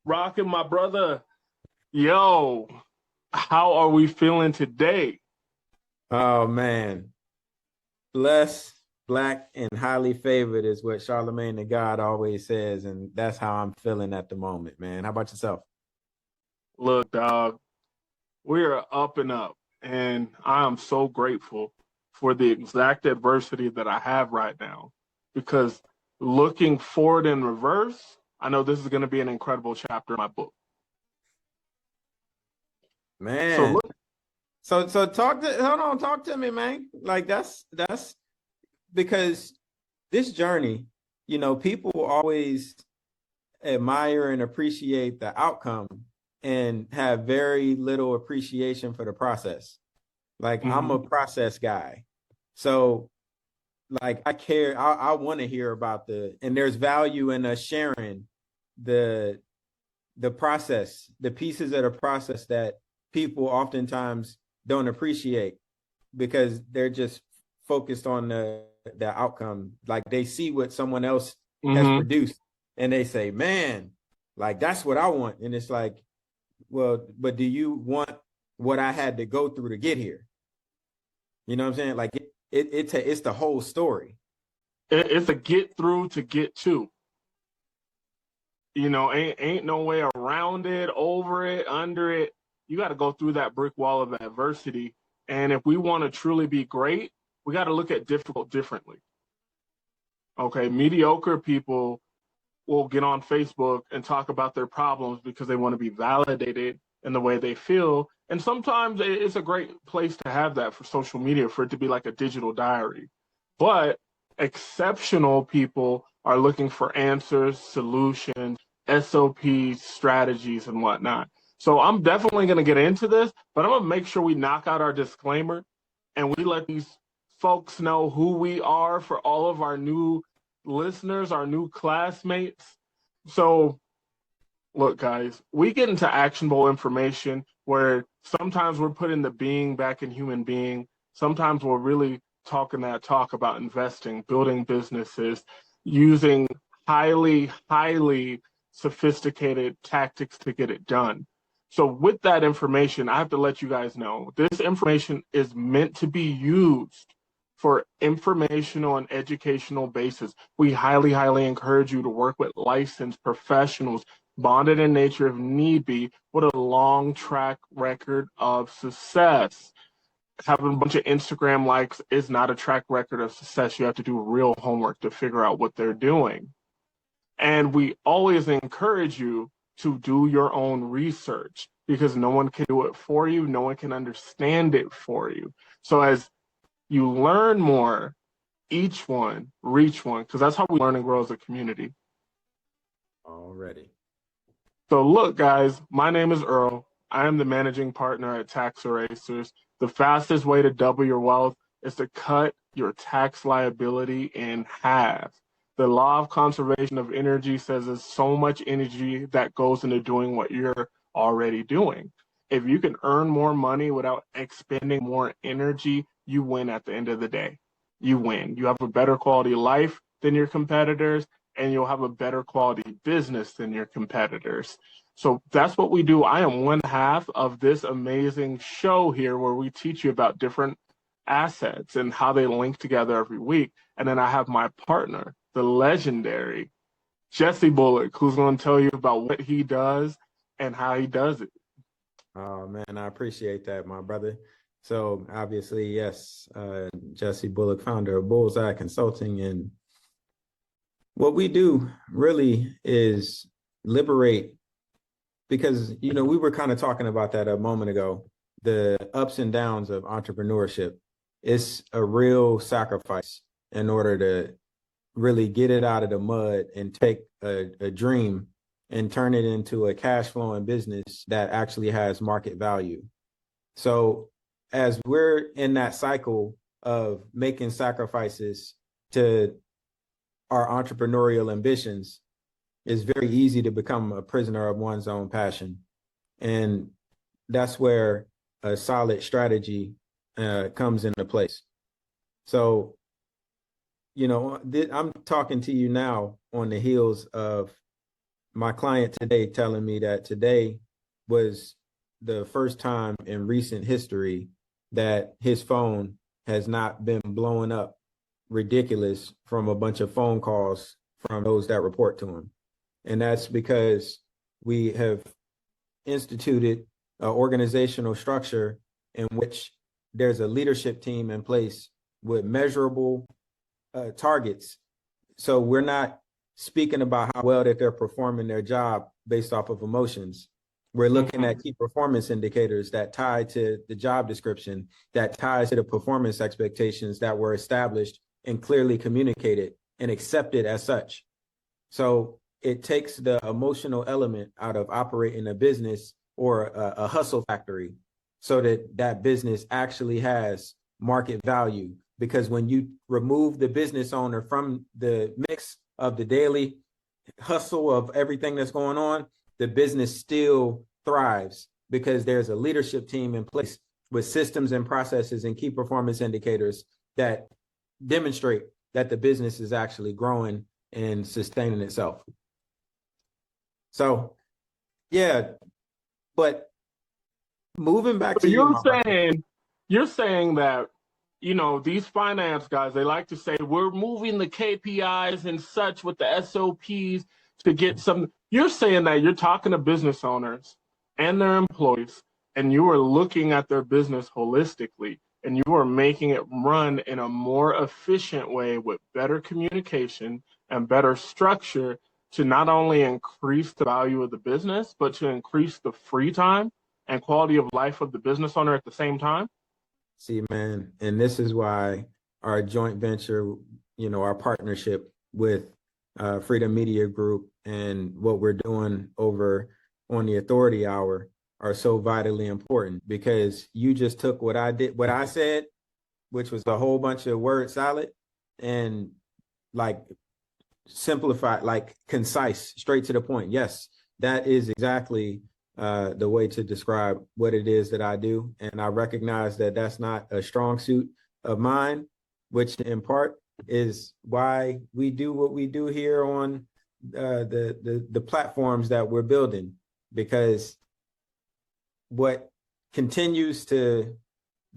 Rockin', my brother. Yo, how are we feeling today? Oh man, blessed, black, and highly favored is what Charlemagne the God always says, and that's how I'm feeling at the moment, man. How about yourself? Look, dog, we are up and up, and I am so grateful for the exact adversity that I have right now because looking forward in reverse, I know this is going to be an incredible chapter in my book. So, Man, look, talk to me, man. Like that's because this journey, people always admire and appreciate the outcome and have very little appreciation for the process. Like I'm mhm. a process guy. So like I care, I want to hear about and there's value in us sharing the the process, the pieces of the process that people oftentimes don't appreciate because they're just focused on the outcome. Like they see what someone else has Mhm. produced and they say, man, like that's what I want. And it's like, well, but do you want what I had to go through to get here? You know what I'm saying? Like it's the whole story. It's a get through to get to. Ain't no way around it, over it, under it. You got to go through that brick wall of adversity. And if we want to truly be great, we got to look at difficult differently. Okay, mediocre people will get on Facebook and talk about their problems because they want to be validated in the way they feel. And sometimes it's a great place to have that for social media, for it to be like a digital diary. But exceptional people are looking for answers, solutions, SOPs, strategies, and whatnot. So I'm definitely going to get into this, but I'm going to make sure we knock out our disclaimer and we let these folks know who we are for all of our new listeners, our new classmates. So, look, guys, we get into actionable information where sometimes we're putting the being back in human being. Sometimes we're really talking that talk about investing, building businesses, using highly sophisticated tactics to get it done. So, with that information, I have to let you guys know this information is meant to be used for informational and educational basis. We highly encourage you to work with licensed professionals, bonded in nature if need be, with a long track record of success. Having a bunch of Instagram likes is not a track record of success. You have to do real homework to figure out what they're doing. And we always encourage you to do your own research because no one can do it for you. No one can understand it for you. So as you learn more, each one, reach one, because that's how we learn and grow as a community. Already. So look, guys, my name is Earl. I am the managing partner at Tax Erasers. The fastest way to double your wealth is to cut your tax liability in half. The law of conservation of energy says there's so much energy that goes into doing what you're already doing. If you can earn more money without expending more energy, you win at the end of the day. You win. You have a better quality life than your competitors, and you'll have a better quality business than your competitors. So that's what we do. I am one half of this amazing show here where we teach you about different assets and how they link together every week. And then I have my partner, the legendary Jesse Bullock, who's going to tell you about what he does and how he does it. Oh man, I appreciate that, my brother. So obviously, yes, Jesse Bullock, founder of Bullseye Consulting, and what we do really is liberate because we were kind of talking about that a moment ago. The ups and downs of entrepreneurship. It's a real sacrifice in order to really get it out of the mud and take a dream and turn it into a cash flowing business that actually has market value. So as we're in that cycle of making sacrifices to our entrepreneurial ambitions, it's very easy to become a prisoner of one's own passion. And that's where a solid strategy comes into place. So, I'm talking to you now on the heels of my client today telling me that today was the first time in recent history that his phone has not been blowing up ridiculous from a bunch of phone calls from those that report to him. And that's because we have instituted an organizational structure in which there's a leadership team in place with measurable targets. So we're not speaking about how well that they're performing their job based off of emotions. We're looking at key performance indicators that tie to the job description, that ties to the performance expectations that were established and clearly communicated and accepted as such. So it takes the emotional element out of operating a business or a hustle factory so that that business actually has market value. Because when you remove the business owner from the mix of the daily hustle of everything that's going on, the business still thrives because there's a leadership team in place with systems and processes and key performance indicators that demonstrate that the business is actually growing and sustaining itself. So, yeah, but moving back So to you, you're saying that, you know, these finance guys, they like to say we're moving the KPIs and such with the SOPs to get some. You're saying that you're talking to business owners and their employees, and you are looking at their business holistically, and you are making it run in a more efficient way with better communication and better structure to not only increase the value of the business, but to increase the free time and quality of life of the business owner at the same time? See, man, and this is why our joint venture, you know, our partnership with Freedom Media Group and what we're doing over on the Authority Hour are so vitally important, because you just took what I did, what I said, which was a whole bunch of word salad, and like simplified, like concise, straight to the point. Yes, that is exactly the way to describe what it is that I do. And I recognize that that's not a strong suit of mine, which in part is why we do what we do here on the platforms that we're building, because what continues to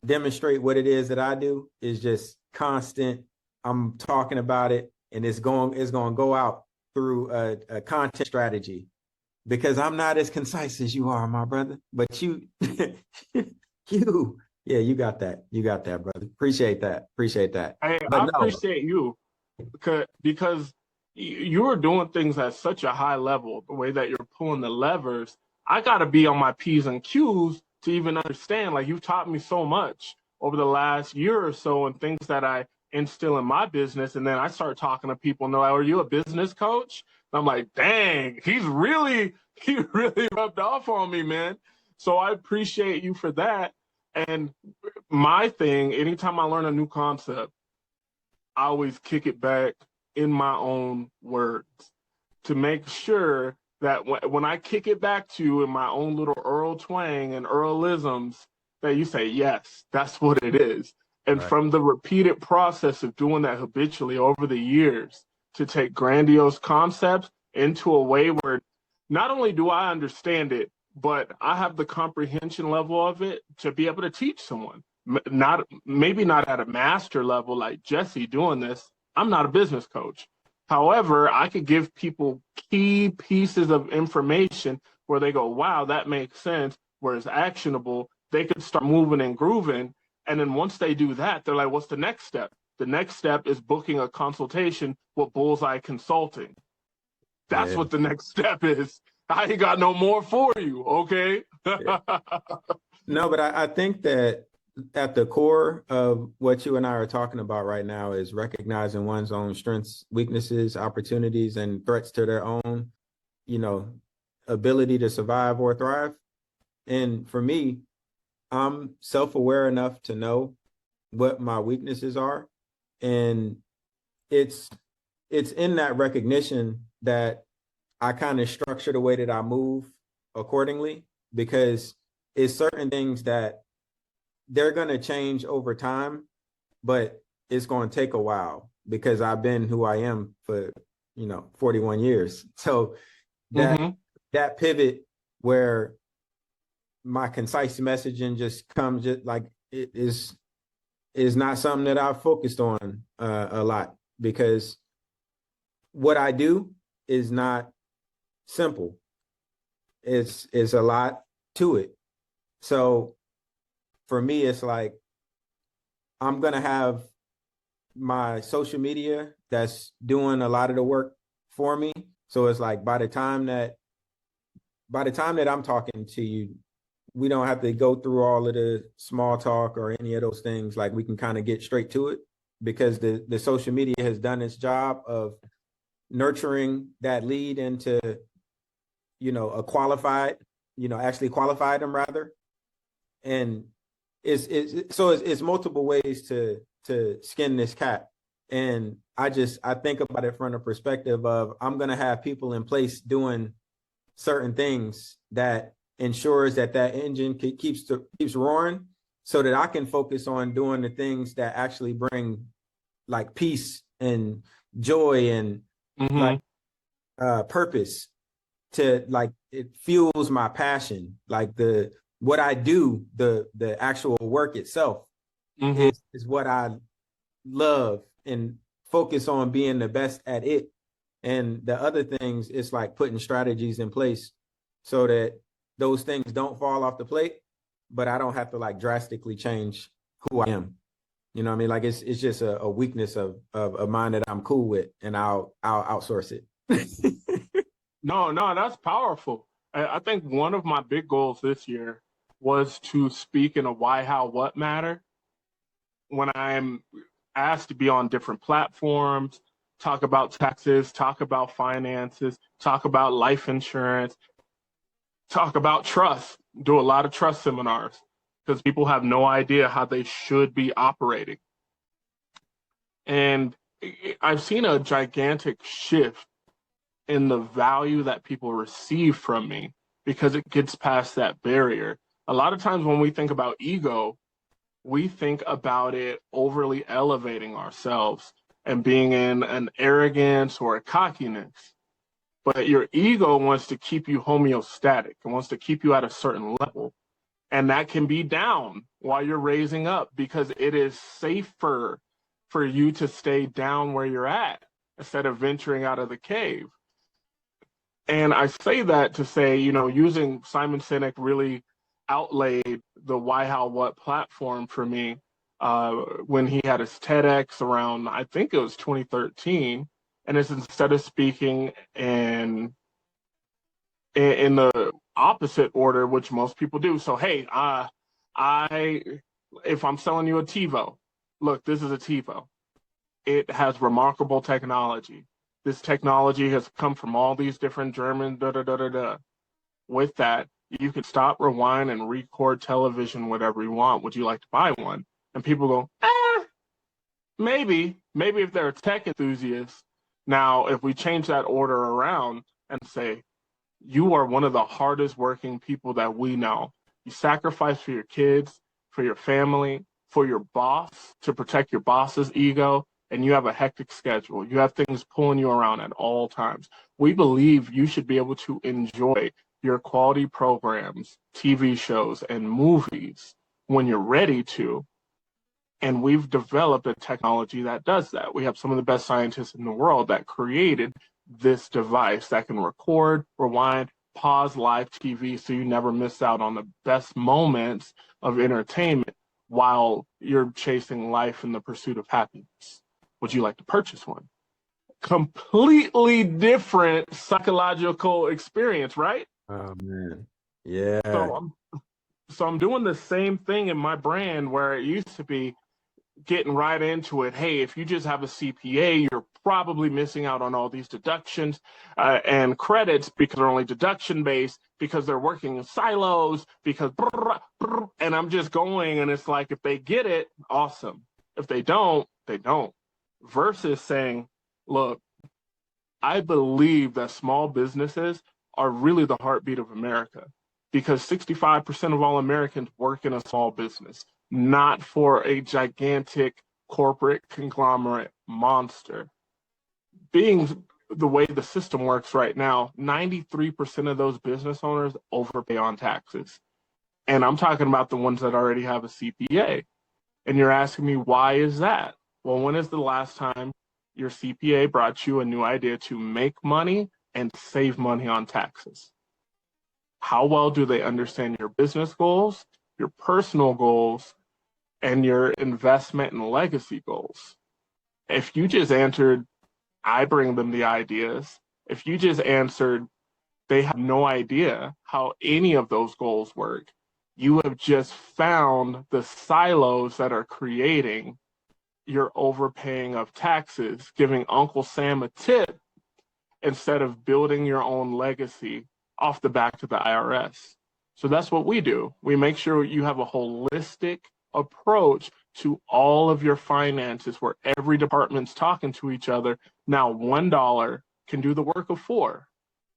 demonstrate what it is that I do is just constant. I'm talking about it, and it's going to go out through a content strategy, because I'm not as concise as you are, my brother. But you, yeah, you got that. You got that, brother. Appreciate that. Appreciate that. I But no, appreciate you because you are doing things at such a high level, the way that you're pulling the levers. I got to be on my P's and Q's to even understand. Like, you've taught me so much over the last year or so, and things that I instill in my business. And then I start talking to people, and they're like, "Are you a business coach?" And I'm like, "Dang, he really rubbed off on me, man." So I appreciate you for that. And my thing, anytime I learn a new concept, I always kick it back in my own words to make sure that when I kick it back to you in my own little Earl twang and Earlisms, that you say, yes, that's what it is. And right. from the repeated process of doing that habitually over the years, to take grandiose concepts into a way where not only do I understand it, but I have the comprehension level of it to be able to teach someone. Not maybe not at a master level like Jesse doing this. I'm not a business coach. However, I could give people key pieces of information where they go, wow, that makes sense, where it's actionable. They could start moving and grooving. And then once they do that, they're like, what's the next step? The next step is booking a consultation with Bullseye Consulting. That's Yeah. what the next step is. I ain't got no more for you, okay? Yeah. No, but I think that at the core of what you and I are talking about right now is recognizing one's own strengths, weaknesses, opportunities, and threats to their own, you know, ability to survive or thrive. And for me, I'm self-aware enough to know what my weaknesses are. And it's in that recognition that I kind of structure the way that I move accordingly, because it's certain things that they're going to change over time, but it's going to take a while, because I've been who I am for, 41 years. So that that pivot where my concise messaging just comes, just like it is not something that I've focused on a lot, because what I do is not simple. It's a lot to it. So for me, it's like I'm gonna have my social media that's doing a lot of the work for me. So it's like by the time that I'm talking to you, we don't have to go through all of the small talk or any of those things. Like we can kind of get straight to it, because the social media has done its job of nurturing that lead into, a qualified, actually qualified them rather. And it's multiple ways to skin this cat. And I think about it from the perspective of, I'm going to have people in place doing certain things that ensures that engine keeps roaring, so that I can focus on doing the things that actually bring like peace and joy and like purpose to, like, it fuels my passion. Like what I do, the actual work itself is what I love, and focus on being the best at it. And the other things, it's like putting strategies in place so that those things don't fall off the plate, but I don't have to like drastically change who I am. You know what I mean? Like it's just a weakness of mine that I'm cool with, and I'll outsource it. No, that's powerful. I think one of my big goals this year was to speak in a why, how, what matter when I'm asked to be on different platforms, talk about taxes, talk about finances, talk about life insurance, talk about trust, do a lot of trust seminars, because people have no idea how they should be operating. And I've seen a gigantic shift in the value that people receive from me, because it gets past that barrier. A lot of times when we think about ego, we think about it overly elevating ourselves and being in an arrogance or a cockiness. But your ego wants to keep you homeostatic. It wants to keep you at a certain level. And that can be down while you're raising up, because it is safer for you to stay down where you're at instead of venturing out of the cave. And I say that to say, using Simon Sinek really outlaid the why, how, what platform for me when he had his TEDx around, I think it was 2013. And it's, instead of speaking in the opposite order, which most people do. So, hey, if I'm selling you a TiVo, look, this is a TiVo. It has remarkable technology. This technology has come from all these different German With that, you can stop, rewind, and record television, whatever you want. Would you like to buy one? And people go, maybe if they're a tech enthusiast. Now, if we change that order around and say, you are one of the hardest working people that we know. You sacrifice for your kids, for your family, for your boss, to protect your boss's ego, and you have a hectic schedule. You have things pulling you around at all times. We believe you should be able to enjoy your quality programs, TV shows, and movies when you're ready to. And we've developed a technology that does that. We have some of the best scientists in the world that created this device that can record, rewind, pause live TV, so you never miss out on the best moments of entertainment while you're chasing life in the pursuit of happiness. Would you like to purchase one? Completely different psychological experience, right? Oh man. Yeah. So I'm doing the same thing in my brand, where it used to be getting right into it. Hey, if you just have a CPA, you're probably missing out on all these deductions and credits, because they're only deduction based, because they're working in silos, because and I'm just going, and it's like, if they get it, awesome. If they don't, they don't. Versus saying, look, I believe that small businesses are really the heartbeat of America, because 65% of all Americans work in a small business, not for a gigantic corporate conglomerate monster. Being the way the system works right now, 93% of those business owners overpay on taxes. And I'm talking about the ones that already have a CPA. And you're asking me, why is that? Well, when is the last time your CPA brought you a new idea to make money and save money on taxes? How well do they understand your business goals, your personal goals, and your investment and legacy goals? If you just answered, I bring them the ideas, if you just answered, they have no idea how any of those goals work, you have just found the silos that are creating your overpaying of taxes, giving Uncle Sam a tip instead of building your own legacy off the back of the IRS. So that's what we do. We make sure you have a holistic approach to all of your finances where every department's talking to each other. Now, $1 can do the work of four.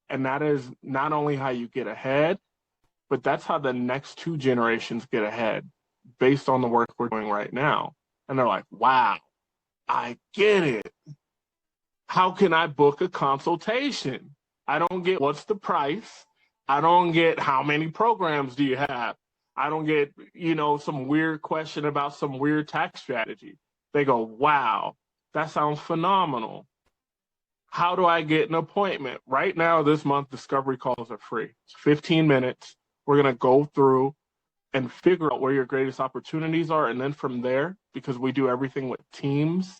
And that is not only how you get ahead, but that's how the next two generations get ahead based on the work we're doing right now. And they're like, wow, I get it. How can I book a consultation? I don't get what's the price. I don't get how many programs do you have. I don't get, some weird question about some weird tax strategy. They go, wow, that sounds phenomenal. How do I get an appointment? Right now, this month, discovery calls are free. It's 15 minutes. We're going to go through and figure out where your greatest opportunities are. And then from there, because we do everything with teams,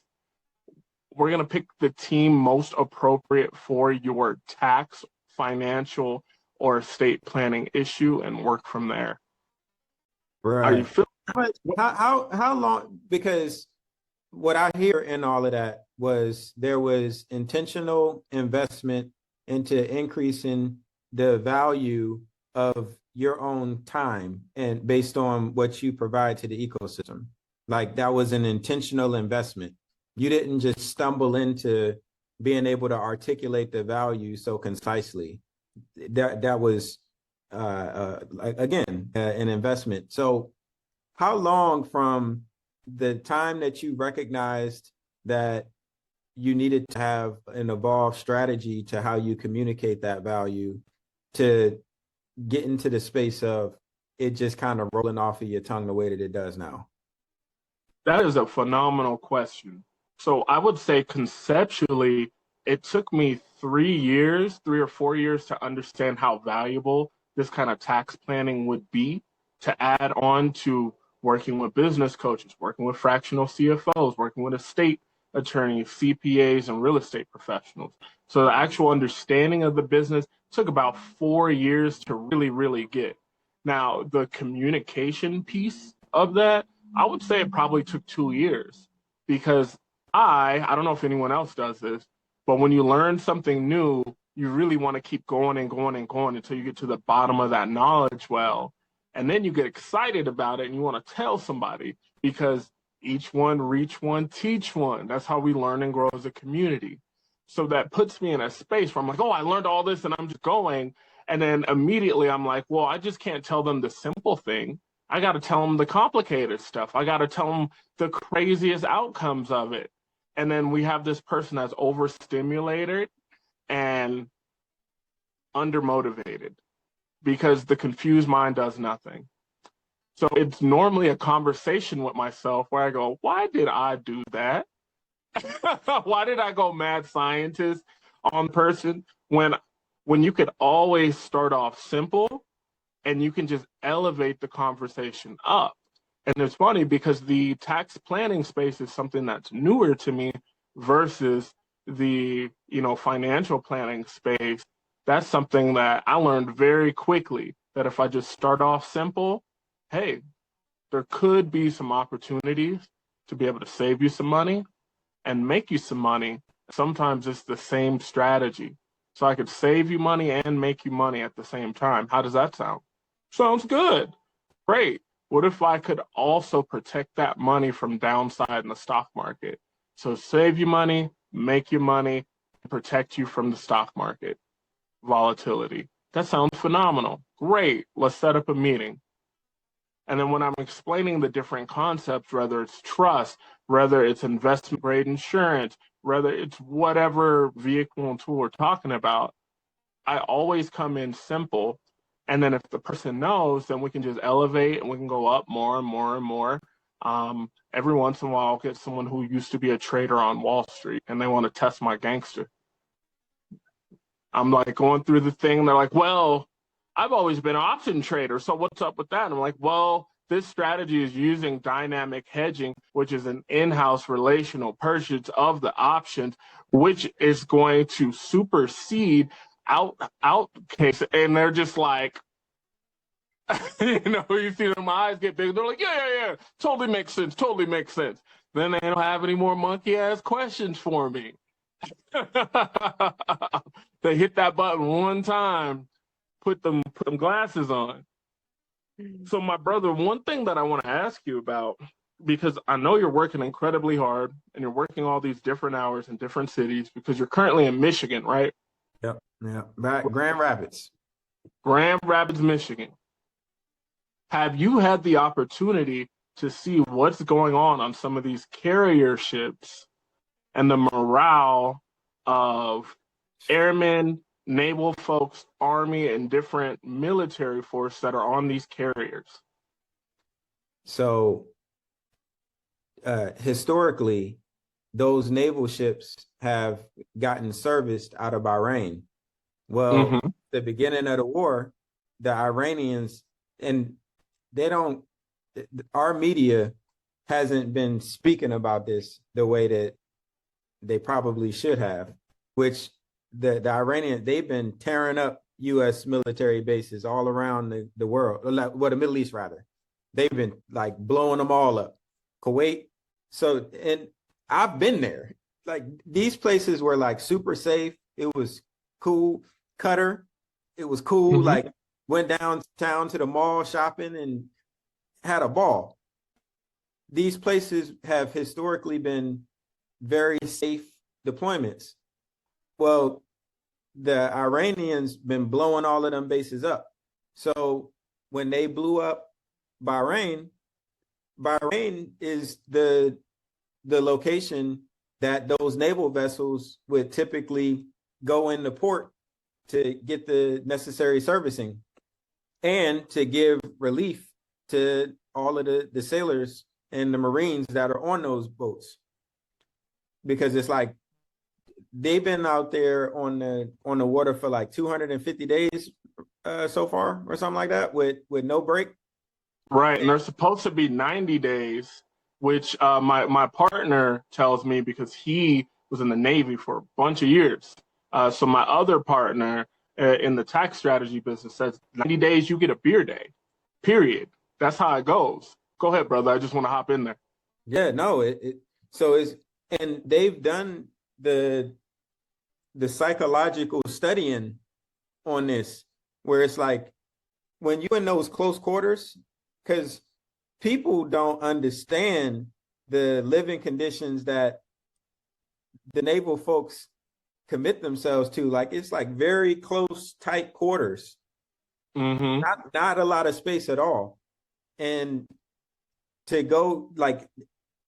we're going to pick the team most appropriate for your tax, financial, or estate planning issue and work from there. Right. Are you feeling? But how long? Because what I hear in all of that was there was intentional investment into increasing the value of your own time and based on what you provide to the ecosystem. Like that was an intentional investment. You didn't just stumble into being able to articulate the value so concisely. That was again an investment. So how long from the time that you recognized that you needed to have an evolved strategy to how you communicate that value to get into the space of it just kind of rolling off of your tongue the way that it does now? That is a phenomenal question. So I would say conceptually, it took me 3 or 4 years to understand how valuable this kind of tax planning would be to add on to working with business coaches, working with fractional CFOs, working with estate attorneys, CPAs, and real estate professionals. So the actual understanding of the business took about 4 years to really, really get. Now, the communication piece of that, I would say it probably took 2 years because I don't know if anyone else does this, but when you learn something new, you really want to keep going and going and going until you get to the bottom of that knowledge well. And then you get excited about it and you want to tell somebody because each one, reach one, teach one. That's how we learn and grow as a community. So that puts me in a space where I'm like, oh, I learned all this and I'm just going. And then immediately I'm like, well, I just can't tell them the simple thing. I got to tell them the complicated stuff. I got to tell them the craziest outcomes of it. And then we have this person that's overstimulated and undermotivated because the confused mind does nothing. So it's normally a conversation with myself where I go, why did I do that? Why did I go mad scientist on the person when you could always start off simple and you can just elevate the conversation up? And it's funny because the tax planning space is something that's newer to me versus the, financial planning space. That's something that I learned very quickly that if I just start off simple, hey, there could be some opportunities to be able to save you some money and make you some money. Sometimes it's the same strategy. So I could save you money and make you money at the same time. How does that sound? Sounds good. Great. What if I could also protect that money from downside in the stock market? So save you money, make you money, protect you from the stock market volatility. That sounds phenomenal. Great. Let's set up a meeting. And then when I'm explaining the different concepts, whether it's trust, whether it's investment grade insurance, whether it's whatever vehicle and tool we're talking about, I always come in simple. And then if the person knows, then we can just elevate and we can go up more and more and more. Every once in a while, I'll get someone who used to be a trader on Wall Street and they want to test my gangster. I'm like going through the thing. And they're like, well, I've always been an option trader. So what's up with that? And I'm like, well, this strategy is using dynamic hedging, which is an in-house relational purchase of the options, which is going to supersede out case. And they're just like, you see my eyes get big. They're like, yeah. Totally makes sense. Totally makes sense. Then they don't have any more monkey ass questions for me. They hit that button one time, put them glasses on. So my brother, one thing that I want to ask you about, because I know you're working incredibly hard and you're working all these different hours in different cities because you're currently in Michigan, right? Yep. Grand Rapids. Grand Rapids, Michigan. Have you had the opportunity to see what's going on some of these carrier ships and the morale of airmen, naval folks, Army, and different military force that are on these carriers? So historically, those naval ships have gotten serviced out of Bahrain. Well, the beginning of the war, the Iranians, and our media hasn't been speaking about this the way that they probably should have, which the Iranian, they've been tearing up U.S. military bases all around the world, well, the Middle East rather. They've been like blowing them all up. Kuwait. So, and I've been there. Like these places were like super safe. It was cool. Qatar, it was cool. Like went downtown to the mall shopping and had a ball. These places have historically been very safe deployments. Well, the Iranians been blowing all of them bases up. So when they blew up Bahrain is the location that those naval vessels would typically go into port to get the necessary servicing and to give relief to all of the sailors and the Marines that are on those boats. Because it's like they've been out there on the water for like 250 days so far or something like that with no break. Right, and they're supposed to be 90 days, which my partner tells me because he was in the Navy for a bunch of years. So my other partner in the tax strategy business says 90 days you get a beer day, period. That's how it goes. Go ahead, brother. I just want to hop in there. Yeah, no, and they've done the psychological studying on this, where it's like when you're in those close quarters, because people don't understand the living conditions that the naval folks commit themselves to. Like it's like very close, tight quarters, not a lot of space at all. And to go like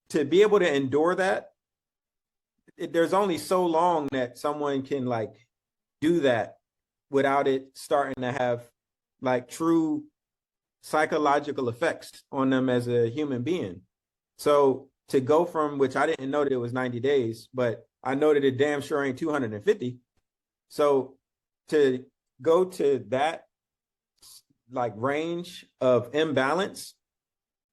to be able to endure that, there's only so long that someone can like do that without it starting to have like true psychological effects on them as a human being. So to go from, which I didn't know that it was 90 days, but I know that it damn sure ain't 250. So to go to that like range of imbalance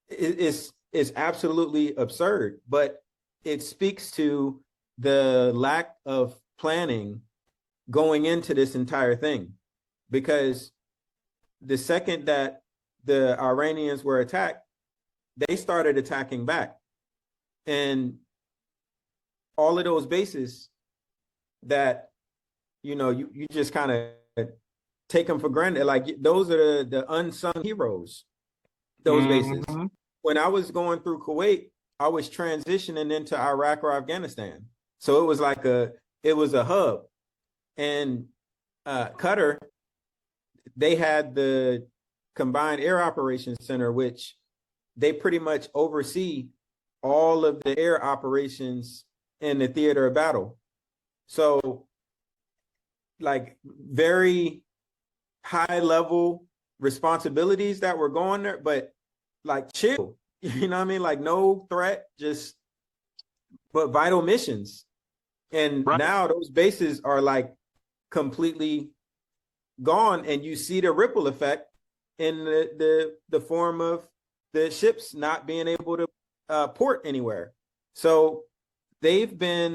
is absolutely absurd, but it speaks to the lack of planning going into this entire thing. Because the second that the Iranians were attacked, they started attacking back. And all of those bases that, you just kind of take them for granted. Like those are the unsung heroes, those bases. When I was going through Kuwait, I was transitioning into Iraq or Afghanistan. So it was like it was a hub. And Qatar, they had the Combined Air Operations Center, which they pretty much oversee all of the air operations in the theater of battle. So like very high level responsibilities that were going there, but like chill, you know what I mean? Like no threat, just but vital missions. And Right. now those bases are like completely gone, and you see the ripple effect in the form of the ships not being able to port anywhere. So they've been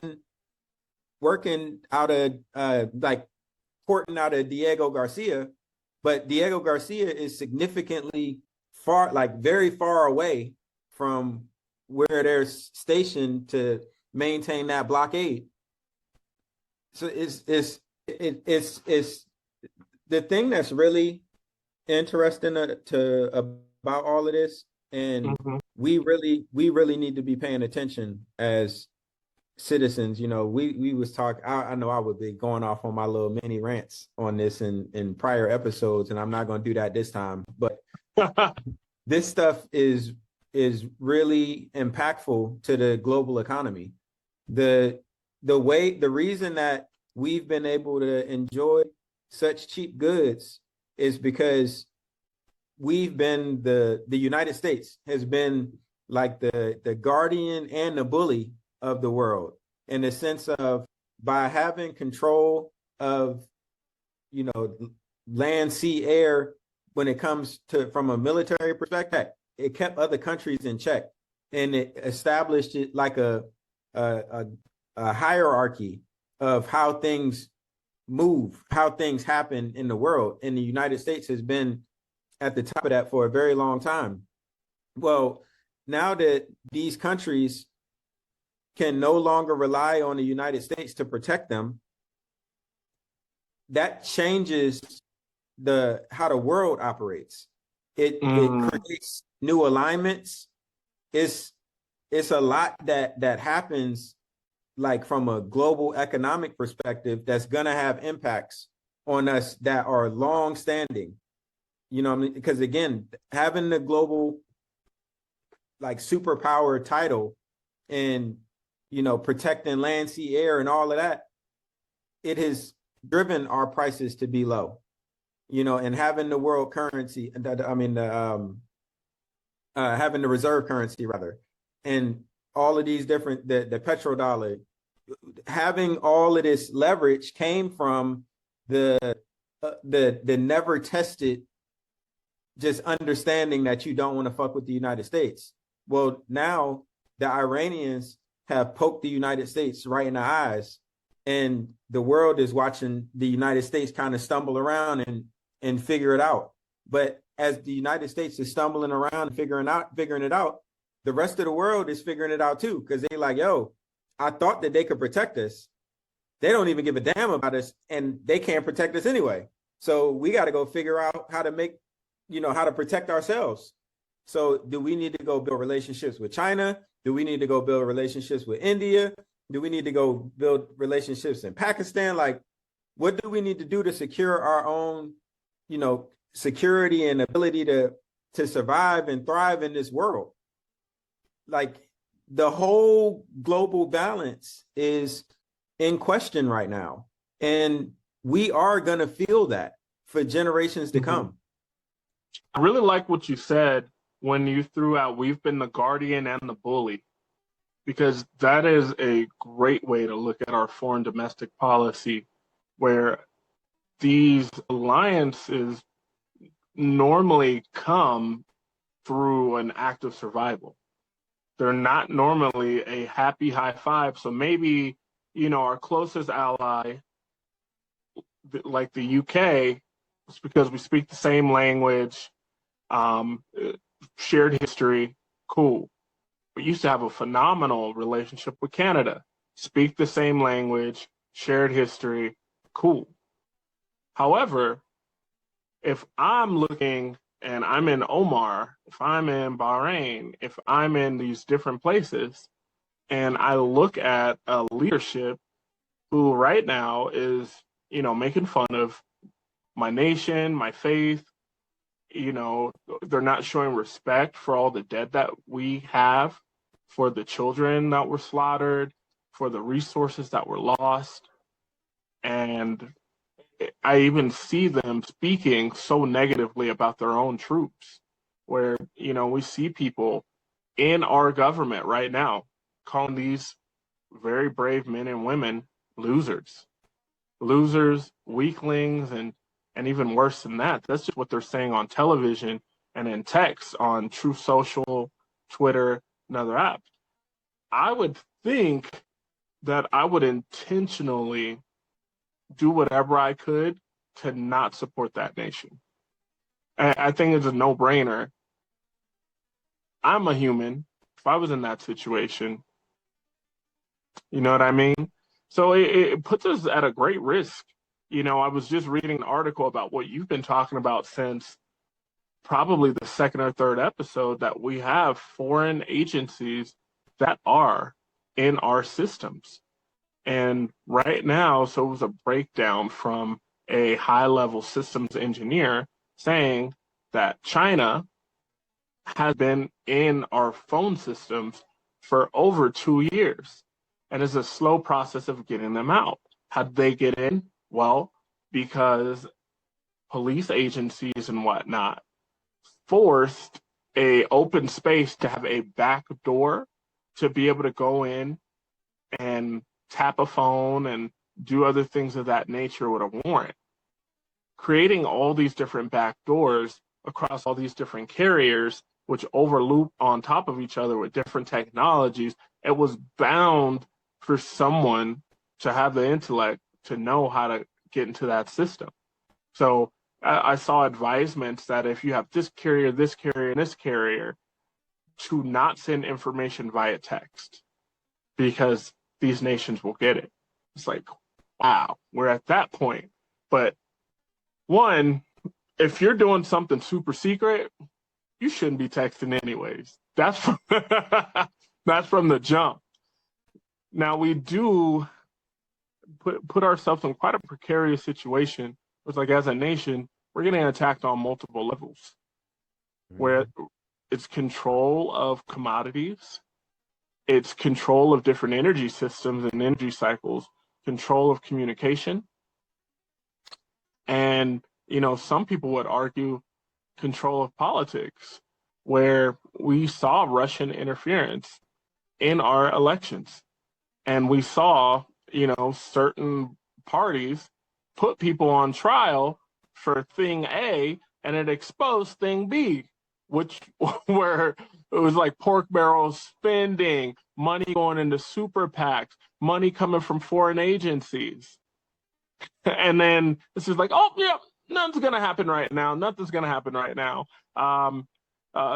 working out of like porting out of Diego Garcia, but Diego Garcia is significantly far, like very far away from where they're stationed to maintain that blockade. So it's the thing that's really interesting to about all of this, and Mm-hmm. we really need to be paying attention as citizens. You know, we was talking. I know I would be going off on my little mini rants on this in prior episodes, and I'm not going to do that this time. But this stuff is really impactful to the global economy. The reason that we've been able to enjoy such cheap goods is because we've been the United States has been like the guardian and the bully of the world, in the sense of by having control of, you know, land, sea, air, when it comes to from a military perspective, it kept other countries in check, and it established it like a hierarchy of how things move, how things happen in the world. And the United States has been at the top of that for a very long time. Well, now that these countries can no longer rely on the United States to protect them, that changes how the world operates. It creates new alignments. It's a lot that happens, like from a global economic perspective, that's gonna have impacts on us that are long standing. You know what I mean? Because again, having the global like superpower title and, you know, protecting land, sea, air, and all of that, it has driven our prices to be low. You know, and having the world currency, having the reserve currency rather, and all of these different the petrodollar, having all of this leverage came from the never tested just understanding that you don't want to fuck with the United States. Well, now the Iranians have poked the United States right in the eyes, and the world is watching the United States kind of stumble around and figure it out. But as the United States is stumbling around and figuring it out, the rest of the world is figuring it out too, because they like, yo, I thought that they could protect us. They don't even give a damn about us, and they can't protect us anyway. So we got to go figure out how to make, you know, how to protect ourselves. So do we need to go build relationships with China? Do we need to go build relationships with India? Do we need to go build relationships in Pakistan? Like, what do we need to do to secure our own, you know, security and ability to survive and thrive in this world? Like, the whole global balance is in question right now, and we are going to feel that for generations to come. I really like what you said when you threw out, we've been the guardian and the bully, because that is a great way to look at our foreign domestic policy, where these alliances normally come through an act of survival. They're not normally a happy high five. So maybe, you know, our closest ally, like the UK, it's because we speak the same language, shared history, cool. We used to have a phenomenal relationship with Canada, speak the same language, shared history, cool. However, if I'm looking and I'm in Omar, if I'm in Bahrain, if I'm in these different places, and I look at a leadership who right now is, you know, making fun of my nation, my faith, you know, they're not showing respect for all the dead that we have, for the children that were slaughtered, for the resources that were lost. And I even see them speaking so negatively about their own troops, where, we see people in our government right now calling these very brave men and women losers, weaklings, and even worse than that. That's just what they're saying on television and in text on Truth Social, Twitter, and other apps. I would think that I would intentionally do whatever I could to not support that nation. I think it's a no-brainer. I'm a human. If I was in that situation, you know what I mean? So it puts us at a great risk. I was just reading an article about what you've been talking about since probably the second or third episode, that we have foreign agencies that are in our systems. And right now, so it was a breakdown from a high-level systems engineer saying that China has been in our phone systems for over 2 years, and it's a slow process of getting them out. How did they get in? Well, because police agencies and whatnot forced a open space to have a back door to be able to go in and tap a phone and do other things of that nature with a warrant. Creating all these different back doors across all these different carriers, which overloop on top of each other with different technologies, it was bound for someone to have the intellect to know how to get into that system. So I saw advisements that if you have this carrier, and this carrier, to not send information via text, because these nations will get it. It's like, wow, we're at that point. But one, if you're doing something super secret, you shouldn't be texting anyways. That's from, that's from the jump. Now, we do put ourselves in quite a precarious situation. It's like, as a nation, we're getting attacked on multiple levels, where it's control of commodities, it's control of different energy systems and energy cycles, control of communication, and, some people would argue control of politics, where we saw Russian interference in our elections. And we saw, certain parties put people on trial for thing A, and it exposed thing B, which where it was like pork barrels spending, money going into super PACs, money coming from foreign agencies. And then this is like, oh, yeah, nothing's going to happen right now. Nothing's going to happen right now.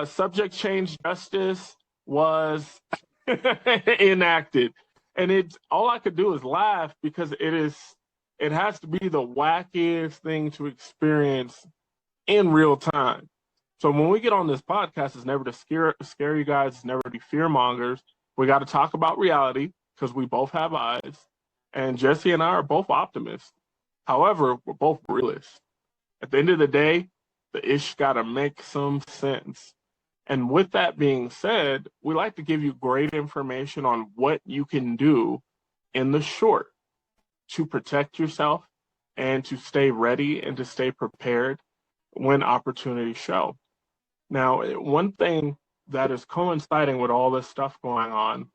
Subject change justice was enacted. And it's all I could do is laugh, because it has to be the wackiest thing to experience in real time. So when we get on this podcast, it's never to scare you guys. It's never to be fear mongers. We got to talk about reality, because we both have eyes. And Jesse and I are both optimists. However, we're both realists. At the end of the day, the ish got to make some sense. And with that being said, we like to give you great information on what you can do in the short to protect yourself and to stay ready and to stay prepared when opportunities show. Now, one thing that is coinciding with all this stuff going on,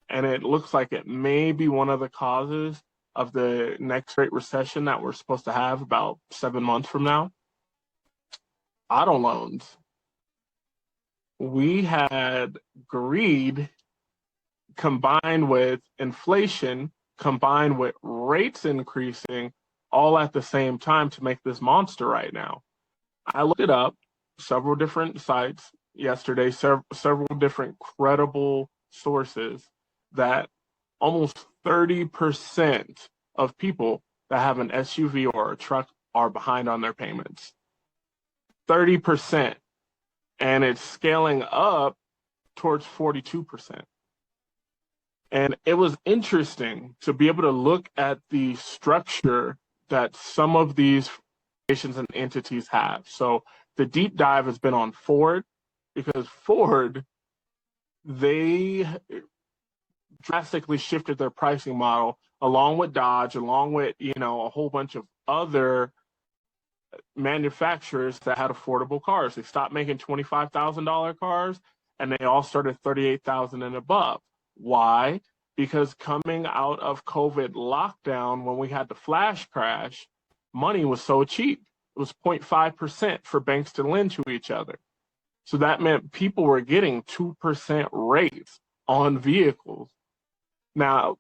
and it looks like it may be one of the causes of the next great recession that we're supposed to have about 7 months from now, auto loans. We had greed combined with inflation, combined with rates increasing, all at the same time to make this monster right now. I looked it up, several different sites yesterday, several different credible sources, that almost 30% of people that have an SUV or a truck are behind on their payments. 30%. And it's scaling up towards 42%. And it was interesting to be able to look at the structure that some of these nations and entities have. So the deep dive has been on Ford, because Ford, they drastically shifted their pricing model along with Dodge, along with, a whole bunch of other manufacturers that had affordable cars. They stopped making $25,000 cars and they all started 38,000 and above. Why? Because coming out of COVID lockdown, when we had the flash crash, money was so cheap. It was 0.5% for banks to lend to each other. So that meant people were getting 2% rates on vehicles. Now,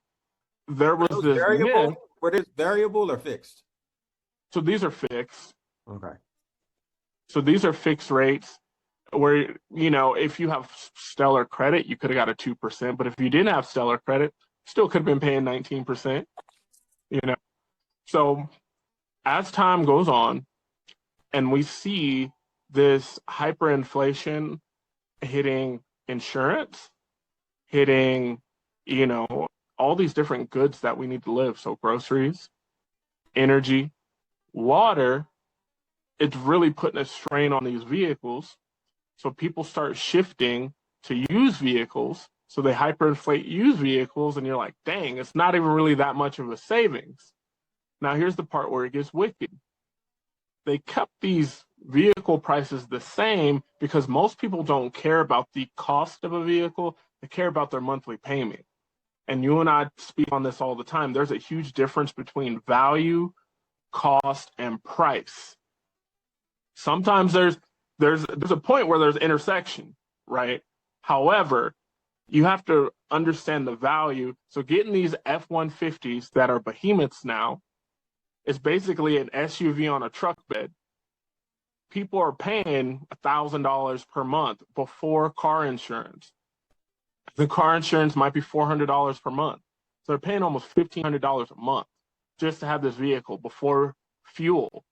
there was this variable. myth. Were this variable or fixed? So these are fixed. Okay. So these are fixed rates where, if you have stellar credit, you could have got a 2%. But if you didn't have stellar credit, still could have been paying 19%. So as time goes on and we see this hyperinflation hitting insurance, hitting, all these different goods that we need to live. So groceries, energy, water, it's really putting a strain on these vehicles. So people start shifting to used vehicles. So they hyperinflate used vehicles and you're like, dang, it's not even really that much of a savings. Now here's the part where it gets wicked. They kept these vehicle prices the same because most people don't care about the cost of a vehicle. They care about their monthly payment. And you and I speak on this all the time. There's a huge difference between value, cost, and price. Sometimes there's a point where there's intersection, right? However, you have to understand the value. So getting these F-150s that are behemoths now is basically an SUV on a truck bed. People are paying $1,000 per month before car insurance. The car insurance might be $400 per month. So they're paying almost $1,500 a month just to have this vehicle before fuel.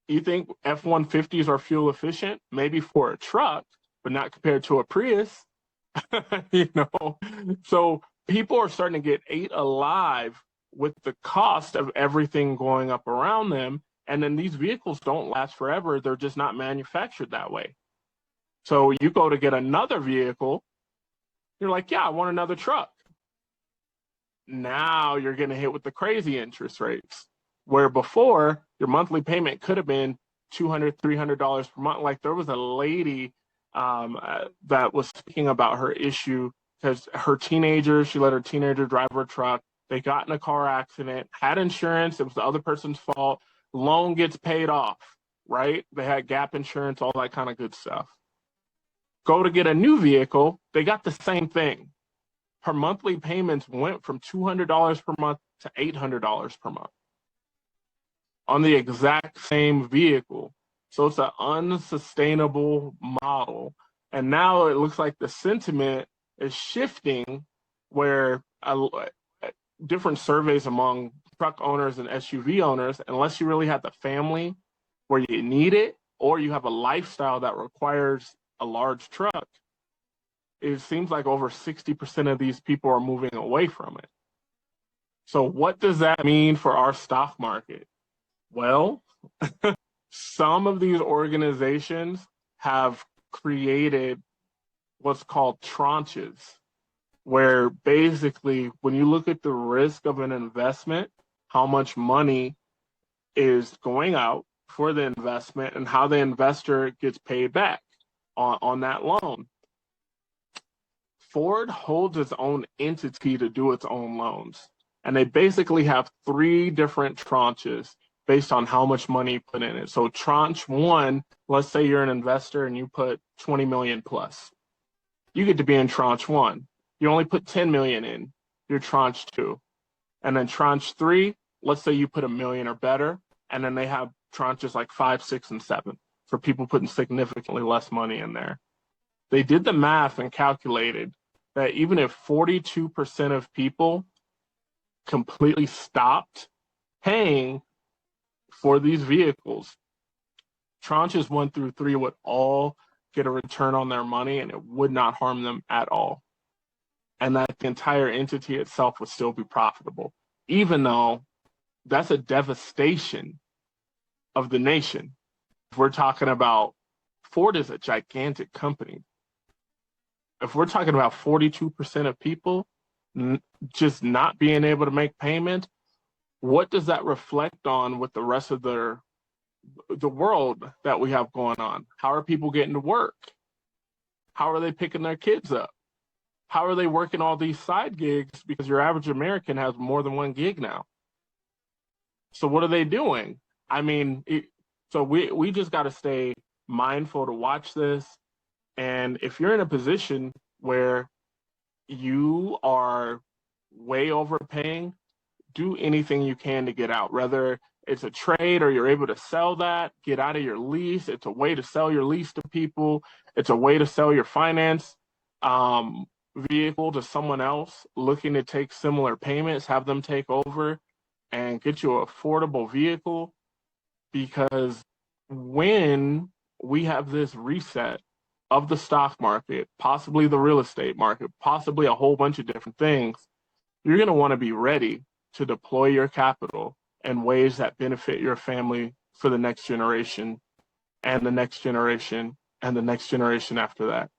You think F-150s are fuel efficient? Maybe for a truck, but not compared to a Prius. So people are starting to get ate alive with the cost of everything going up around them. And then these vehicles don't last forever. They're just not manufactured that way. So you go to get another vehicle, you're like, yeah, I want another truck. Now you're getting hit with the crazy interest rates, where before your monthly payment could have been $200, $300 per month. Like there was a lady that was speaking about her issue because she let her teenager drive her truck. They got in a car accident, had insurance. It was the other person's fault. Loan gets paid off, right? They had gap insurance, all that kind of good stuff. Go to get a new vehicle, they got the same thing. Her monthly payments went from $200 per month to $800 per month on the exact same vehicle. So it's an unsustainable model. And now it looks like the sentiment is shifting where different surveys among truck owners and SUV owners, unless you really have the family where you need it, or you have a lifestyle that requires a large truck, it seems like over 60% of these people are moving away from it. So what does that mean for our stock market? Well, some of these organizations have created what's called tranches, where basically when you look at the risk of an investment, how much money is going out for the investment and how the investor gets paid back on that loan. Ford holds its own entity to do its own loans. And they basically have 3 different tranches based on how much money you put in it. So tranche 1, let's say you're an investor and you put 20 million plus. You get to be in tranche 1. You only put 10 million in, you're tranche 2. And then tranche 3, let's say you put $1 million or better. And then they have tranches like 5, 6, and 7 for people putting significantly less money in there. They did the math and calculated that even if 42% of people completely stopped paying for these vehicles, tranches 1 through 3 would all get a return on their money and it would not harm them at all. And that the entire entity itself would still be profitable, even though that's a devastation of the nation. If we're talking about Ford is a gigantic company. If we're talking about 42% of people, just not being able to make payments, what does that reflect on with the rest of the world that we have going on? How are people getting to work? How are they picking their kids up? How are they working all these side gigs? Because your average American has more than one gig now. So what are they doing? I mean, so we just got to stay mindful to watch this. And if you're in a position where you are way overpaying, do anything you can to get out, whether it's a trade or you're able to sell that, get out of your lease. It's a way to sell your lease to people. It's a way to sell your finance vehicle to someone else looking to take similar payments, have them take over and get you an affordable vehicle. Because when we have this reset of the stock market, possibly the real estate market, possibly a whole bunch of different things, you're going to want to be ready to deploy your capital in ways that benefit your family for the next generation and the next generation and the next generation after that.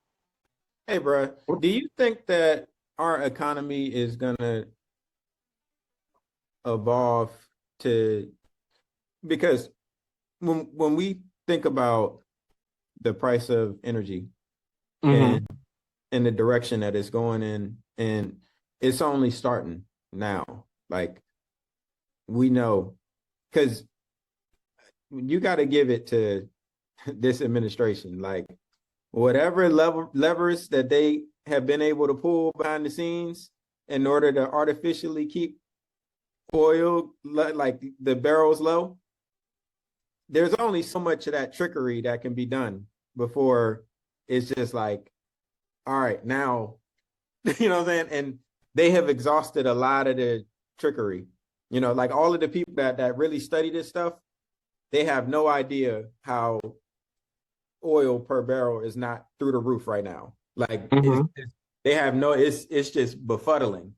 Hey, bro, do you think that our economy is going to evolve to, because when we think about the price of energy and in the direction that it's going in, and it's only starting now, like we know, because you got to give it to this administration, like whatever levers that they have been able to pull behind the scenes in order to artificially keep oil, like the barrels low, there's only so much of that trickery that can be done before it's just like, all right, now, you know what I'm saying? And they have exhausted a lot of the trickery. You know, like all of the people that really study this stuff, they have no idea how oil per barrel is not through the roof right now. Like they have no, it's just befuddling.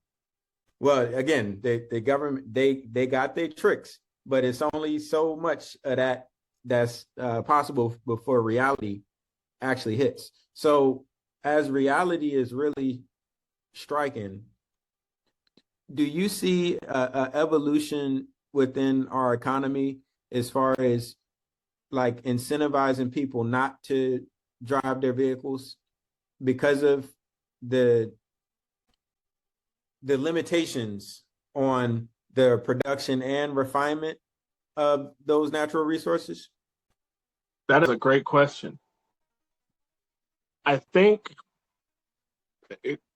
Well, again, the government, they got their tricks, but it's only so much of that that's possible before reality actually hits. So as reality is really striking, do you see a evolution within our economy as far as like incentivizing people not to drive their vehicles because of the limitations on the production and refinement of those natural resources? That is a great question. I think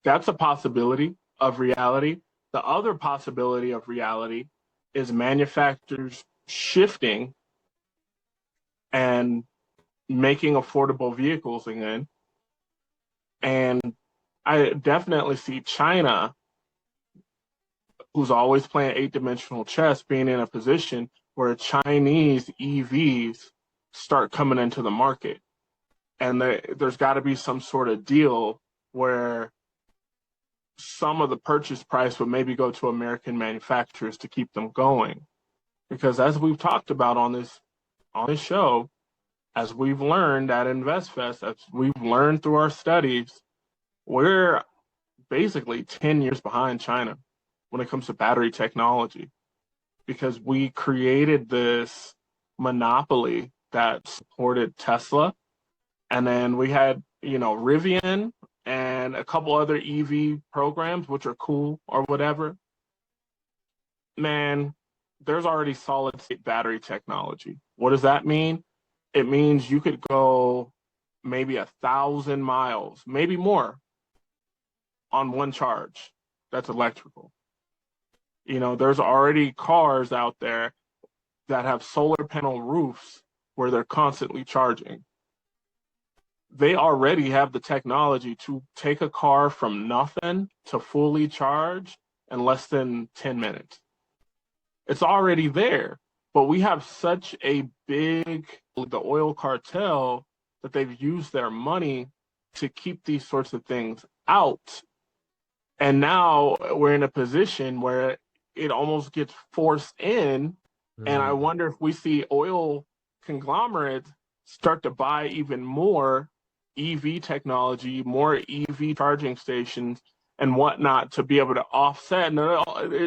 that's a possibility of reality. The other possibility of reality is manufacturers shifting and making affordable vehicles again. And I definitely see China, who's always playing 8-dimensional chess, being in a position where Chinese EVs start coming into the market. And there's got to be some sort of deal where some of the purchase price would maybe go to American manufacturers to keep them going. Because as we've talked about on this show, as we've learned at InvestFest, as we've learned through our studies, we're basically 10 years behind China when it comes to battery technology, because we created this monopoly that supported Tesla. And then we had, Rivian and a couple other EV programs, which are cool or whatever. Man, there's already solid state battery technology. What does that mean? It means you could go maybe 1,000 miles, maybe more, on one charge that's electrical. There's already cars out there that have solar panel roofs where they're constantly charging. They already have the technology to take a car from nothing to fully charge in less than 10 minutes. It's already there, but we have such a big, the oil cartel, that they've used their money to keep these sorts of things out. And now we're in a position where it almost gets forced in. And I wonder if we see oil conglomerates start to buy even more EV technology, more EV charging stations, and whatnot to be able to offset. And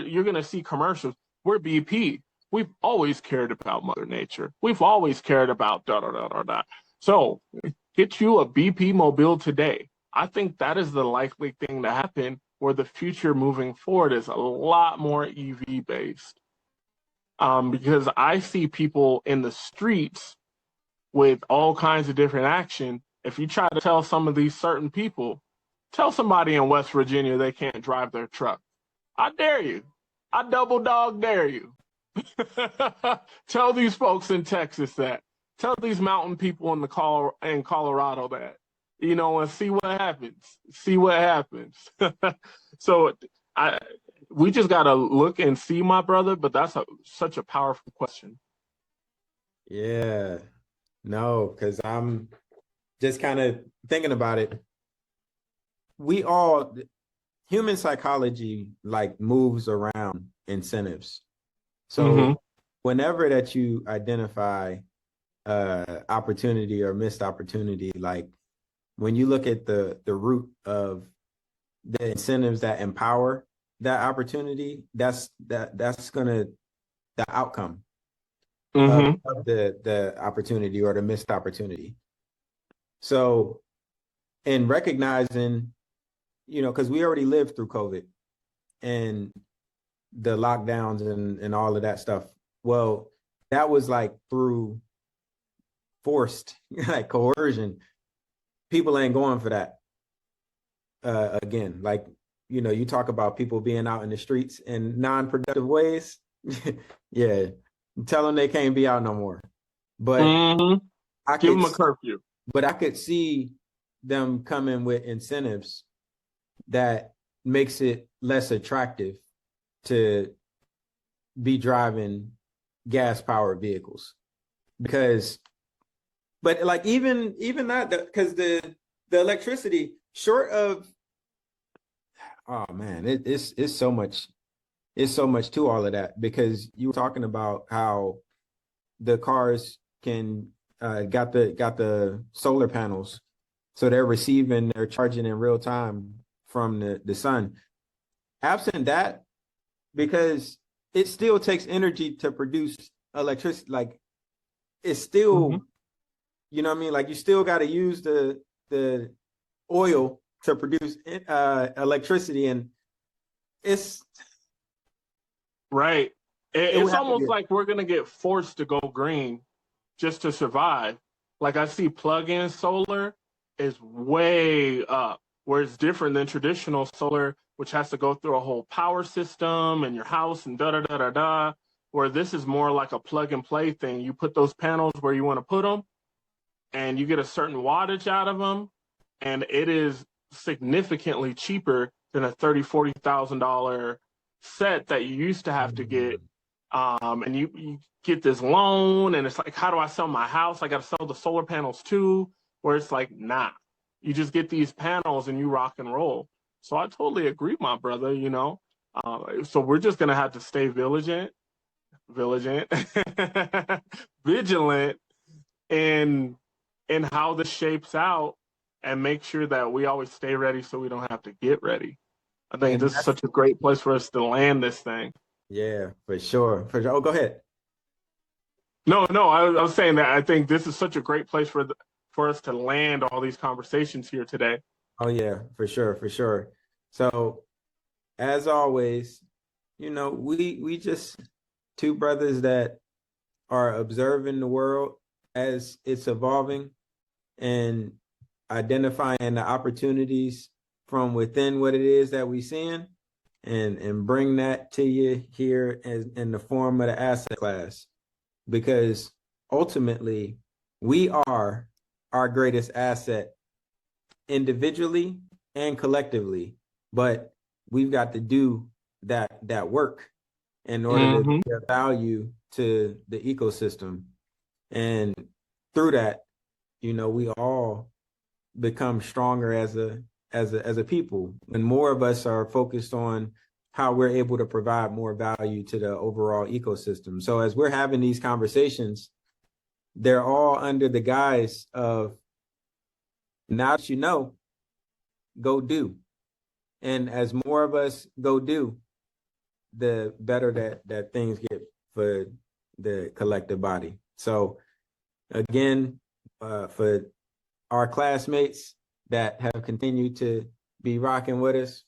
you're going to see commercials. We're BP. We've always cared about Mother Nature. We've always cared about da da da da da. So get you a BP Mobile today. I think that is the likely thing to happen, where the future moving forward is a lot more EV based. Because I see people in the streets with all kinds of different action. If you try to tell some of these certain people, tell somebody in West Virginia they can't drive their truck. I dare you. I double dog dare you. Tell these folks in Texas that. Tell these mountain people in Colorado that. And see what happens. See what happens. So we just gotta look and see, my brother. But that's such a powerful question. Yeah, no, because I'm just kind of thinking about it. Human psychology like moves around incentives. So whenever that you identify opportunity or missed opportunity, like when you look at the root of the incentives that empower that opportunity, that's gonna the outcome of the opportunity or the missed opportunity. So in recognizing, because we already lived through COVID and the lockdowns and all of that stuff. Well, that was like through forced like coercion. People ain't going for that again. Like, you talk about people being out in the streets in non-productive ways. Yeah, tell them they can't be out no more. But give them a curfew. But I could see them coming with incentives that makes it less attractive to be driving gas-powered vehicles, but like even that, because the electricity, short of, oh man, it's so much to all of that, because you were talking about how the cars can got the solar panels, so they're charging in real time from the sun. Absent that, because it still takes energy to produce electricity. Like, it's still, you know what I mean? Like, you still got to use the oil to produce electricity, and it's right. It's almost like we're gonna get forced to go green just to survive. Like, I see plug-in solar is way up, where it's different than traditional solar, which has to go through a whole power system in your house and da da da da da. Where this is more like a plug and play thing. You put those panels where you want to put them, and you get a certain wattage out of them, and it is significantly cheaper than a $30,000-$40,000 set that you used to have to get. And you get this loan, and it's like, how do I sell my house? I got to sell the solar panels too. Where it's like, nah, you just get these panels and you rock and roll. So I totally agree, my brother. So we're just gonna have to stay vigilant, vigilant in how this shapes out, and make sure that we always stay ready so we don't have to get ready. I think this is such a great place for us to land this thing. Yeah, for sure. Oh, go ahead. No, I was saying that I think this is such a great place for us to land all these conversations here today. Oh yeah, for sure. So, as always, we just two brothers that are observing the world as it's evolving and identifying the opportunities from within what it is that we're seeing, and bring that to you here in the form of the asset class, because ultimately we are our greatest asset individually and collectively, but we've got to do that work in order to give value to the ecosystem. And through that, we all become stronger as a people, and more of us are focused on how we're able to provide more value to the overall ecosystem. So as we're having these conversations, they're all under the guise of, now that go do. And as more of us go do, the better that things get for the collective body. So again, for our classmates that have continued to be rocking with us,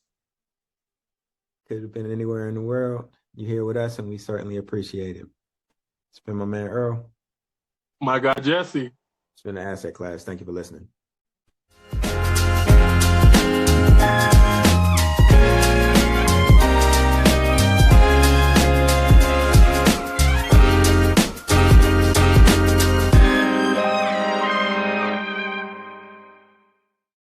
could have been anywhere in the world, you're here with us, and we certainly appreciate it. It's been my man Earl. My guy Jesse. It's been the Asset Class. Thank you for listening.